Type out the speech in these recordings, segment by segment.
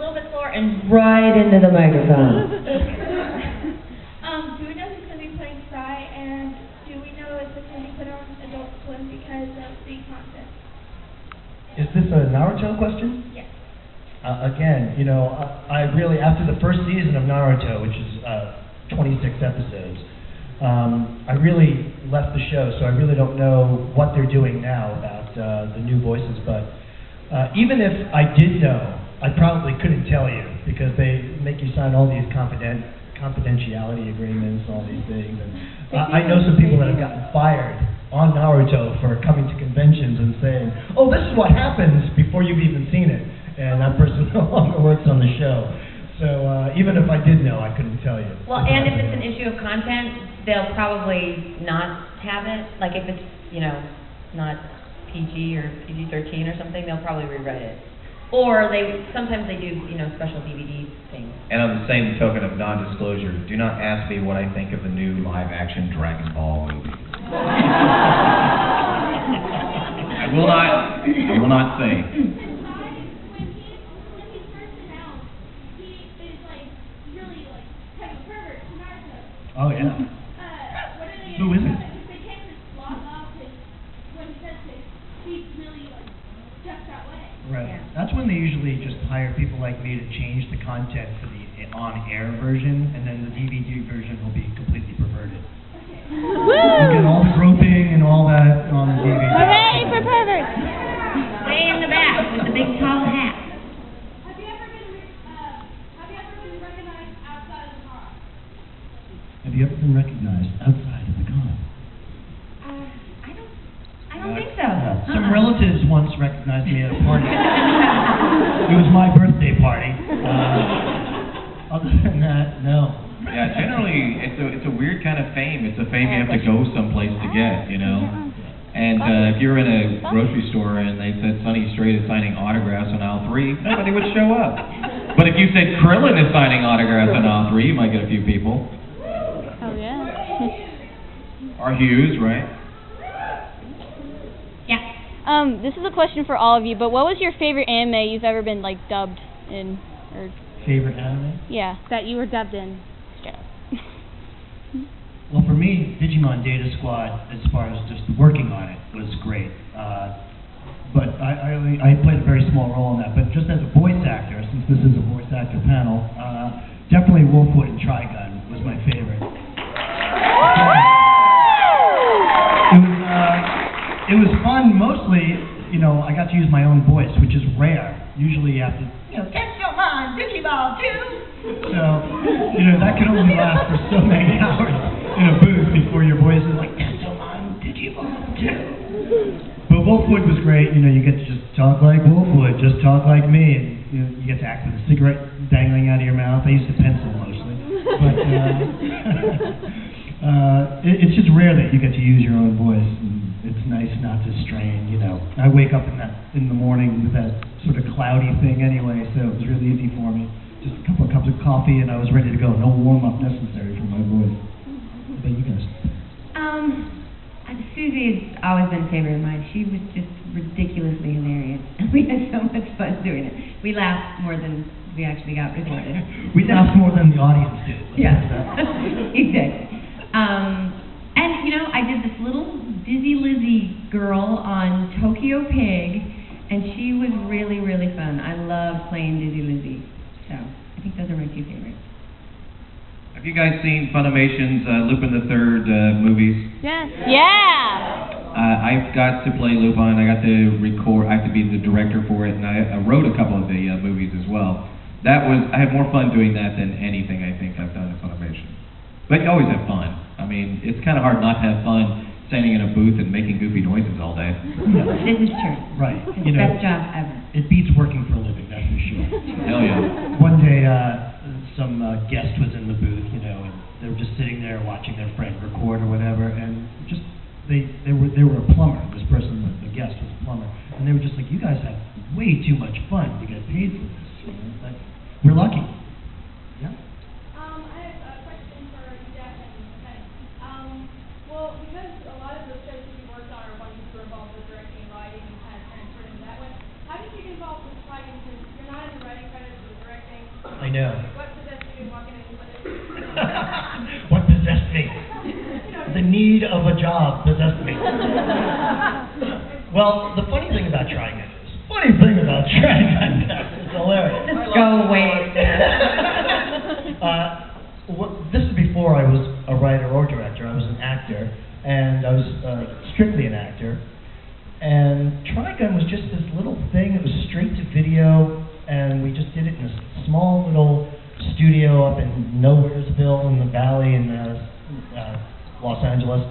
little bit slower and right into the microphone. Do we know who's going to be playing Fry, and do we know if it's going to be put on Adult Swim because of the content? Is this a Naruto question? Yes. Again, you know, I really, after the first season of Naruto, which is 26 episodes, I really left the show, so I really don't know what they're doing now about the new voices. But even if I did know, I probably couldn't tell you because they make you sign all these confidentiality agreements, all these things. And I know some people that have gotten fired on Naruto for coming to conventions and saying, "Oh, this is what happens," before you've even seen it. And that person no longer works on the show. So even if I did know, I couldn't tell you. Well, and if it's an issue of content, they'll probably not have it. Like if it's, you know, not PG or PG-13 or something, they'll probably rewrite it. Or sometimes they do, you know, special DVD things. And on the same token of non-disclosure, do not ask me what I think of the new live-action Dragon Ball movie. I will not say. Oh, yeah. Who is it? Right. Yeah. That's when they usually just hire people like me to change the content for the on-air version, and then the DVD version will be completely perverted. Woo! You get all the groping and all that on the DVD. Hooray for perverts! Way in the back with the big tall hat. Have you ever been recognized outside of the car? Have you ever been recognized outside of the car? I don't think so. Some relatives once recognized me at a party. It was my birthday party. Other than that, no. Yeah, generally, it's a weird kind of fame. It's a fame you have to go someplace to get, you know? And if you're in a grocery store and they said Sonny Strait is signing autographs on aisle 3, nobody would show up. But if you said Krillin is signing autographs on aisle 3, you might get a few people. Oh, yeah. Or Hughes, right? Yeah. This is a question for all of you, but what was your favorite anime you've ever been, like, dubbed in? Or Favorite anime? yeah, that you were dubbed in. Well, for me, Digimon Data Squad, as far as just working on it, was great. But I played a very small role in that. But just as a voice actor, since this is a voice actor panel, definitely Wolfwood and Trigun was my favorite. It was fun, mostly, you know, I got to use my own voice, which is rare. Usually you have to, you know, get your mind, Digimon too! So, you know, that can only last for so many hours in a booth before your voice is like, get your mind, Digimon too! But Wolfwood was great, you know, you get to just talk like Wolfwood, just talk like me, and you get to act with a cigarette dangling out of your mouth. I used a pencil mostly. But it's just rare that you get to use your own voice. And it's nice not to strain, you know. I wake up in the morning with that sort of cloudy thing anyway, so it was really easy for me. Just a couple of cups of coffee and I was ready to go. No warm-up necessary for my voice. But you guys? Susie has always been a favorite of mine. She was just ridiculously hilarious. And we had so much fun doing it. We laughed more than we actually got recorded. We laughed more than the audience did. Yeah, exactly. And, you know, I did this little Dizzy Lizzy girl on Tokyo Pig, and she was really, really fun. I love playing Dizzy Lizzy. So, I think those are my two favorites. Have you guys seen Funimation's Lupin the Third movies? Yes. Yeah! I got to play Lupin. I got to record. I had to be the director for it, and I wrote a couple of the movies as well. I had more fun doing that than anything I think I've done in Funimation. But you always have fun. I mean, it's kind of hard not to have fun standing in a booth and making goofy noises all day. This is true. Right. It's the best job ever. It beats working for a living, that's for sure. Hell yeah. One day, some guest was in the booth, you know, and they were just sitting there watching their friend record or whatever, and just they were a plumber. This person, the guest, was a plumber, and they were just like, "You guys have way too much fun to get paid for this." You know? Like, we're lucky. Yeah. I have a question for Jeff and Ken. Well, because a lot of the shows that you worked on are ones that were involved with directing and writing and kind of transferred into that one, how did you get involved with writing? Because you're not in the writing credits or the directing know. What possessed you to walk in and put it? What possessed me? The need of a job possessed me. Well, the funny thing about Trigun is, it's hilarious. Go away. This is before I was a writer or director. I was an actor, and I was strictly an actor. And Trigun was just this little thing. It was straight to video, and we just did it in a small little studio up in Nowheresville in the valley in Los Angeles.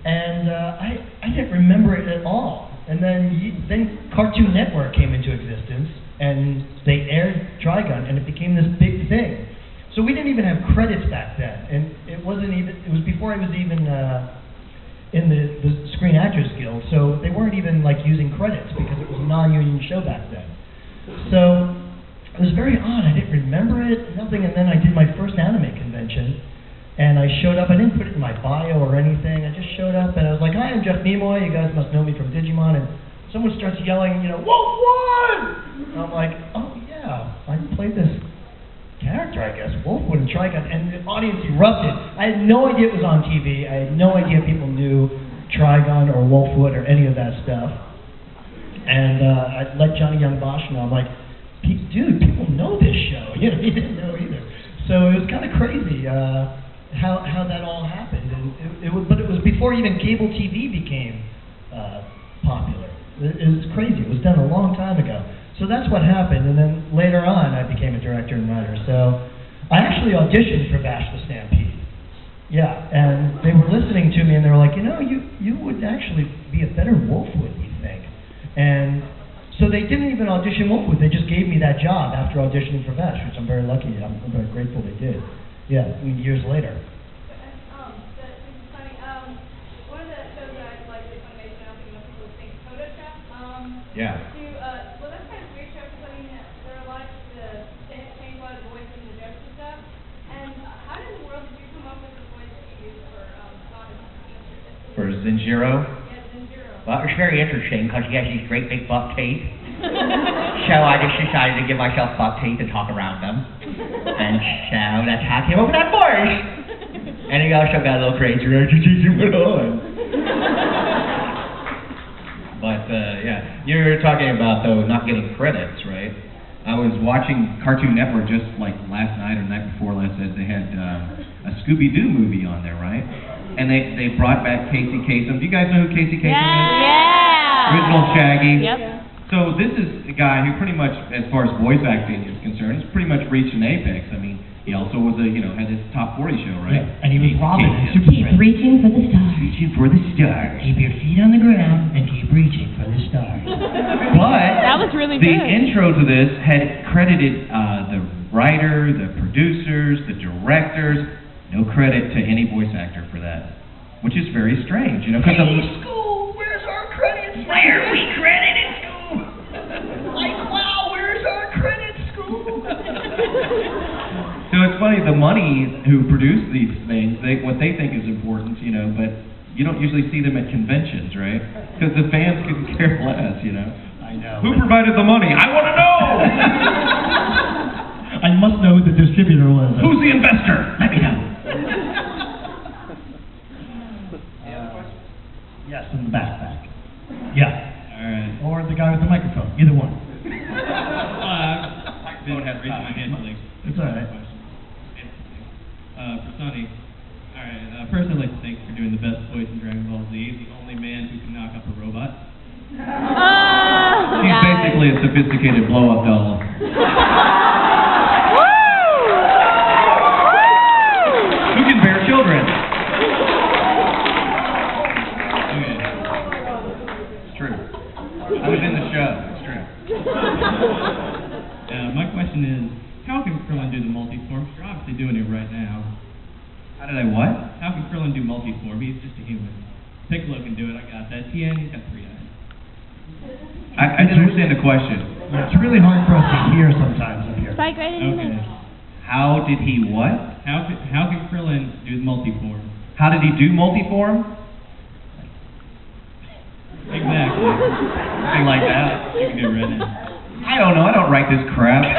And I didn't remember it at all. And then Cartoon Network came into existence, and they aired Trigun, and it became this big thing. So we didn't even have credits back then, and it was before I was even in the Screen Actors Guild, so they weren't even like using credits because it was a non-union show back then. So it was very odd. I didn't remember it, nothing, and then I did my first anime convention, and I showed up. I didn't put it in my bio or anything. I just showed up, and I was like, "Hi, I'm Jeff Nimoy. You guys must know me from Digimon." And someone starts yelling, "Wolf One!" And I'm like, "Oh yeah, I played this character, I guess, Wolfwood and Trigun," and the audience erupted. I had no idea it was on TV. I had no idea people knew Trigun or Wolfwood or any of that stuff. And I let Johnny Young Bosch know. I'm like, "Dude, people know this show." He didn't know either. So it was kind of crazy how that all happened. And but it was before even cable TV became popular. It was crazy. It was done a long time ago. So that's what happened, and then later on I became a director and writer. So I actually auditioned for Bash the Stampede. Yeah, and they were listening to me, and they were like, you would actually be a better Wolfwood, we think. And so they didn't even audition Wolfwood, they just gave me that job after auditioning for Bash, which I'm very lucky, I'm very grateful they did. Yeah, years later. One of the shows that I like is Funimation. I don't think enough people think Kodo Chef. Yeah. Well, that's kind of weird show because there are a lot of change a lot of voices and the jokes and stuff. And how in the world did you come up with the voice that you used for For Zenjiro? Yeah, Zenjiro. Well, it was very interesting because he has these great big buck teeth. So I just decided to give myself buck teeth and talk around them. And so that's how I came up with that voice. And he also got a little crazy as he went on. But, yeah, you were talking about, though, not getting credits, right? I was watching Cartoon Network just like last night or night before last night. They had a Scooby-Doo movie on there, right? And they brought back Casey Kasem. Do you guys know who Casey Kasem is? Yeah. Original Shaggy. Yep. So this is a guy who pretty much, as far as voice acting is concerned, has pretty much reached an apex. I mean, he also was had his top 40 show, right? Yeah, and he was Robin. Keep reaching for the stars. Reaching for the stars. Keep your feet on the ground and keep reaching for the stars. But That was really the good. intro to this had credited the writer, the producers, the directors. No credit to any voice actor for that, which is very strange, because School, where's our credits? Where are we credited, School? Like, wow, where's our credits, School? So it's funny, the money who produce these things, what they think is important, but you don't usually see them at conventions, right? Because the fans couldn't care less, I know. Who provided the money? I want to know! I must know who the distributor was. Who's the investor? Let me know. Yes, in the backpack. Yeah. All right. Or the guy with the microphone. Either one. I've been raising my hand to It's all right. For Sonny, all right. First, I'd like to thank you for doing the best voice in Dragon Ball Z. The only man who can knock up a robot. Oh, She's nice. basically a sophisticated blow-up doll. Who can bear children? Okay. It's true. I was in the show. It's true. My question is, how can Krillin do the multi-form? You're obviously doing it right now. How did I what? How can Krillin do multi-form? He's just a human. Piccolo can do it. I got that. Tien, he's got 3 eyes. I didn't understand the question. It's really hard for us to hear sometimes up here. Spike right in the Okay. middle. How did he what? How can Krillin do the multi-form? How did he do multiform? Exactly. Something like that. You can do it right now. I don't know. I don't write this crap.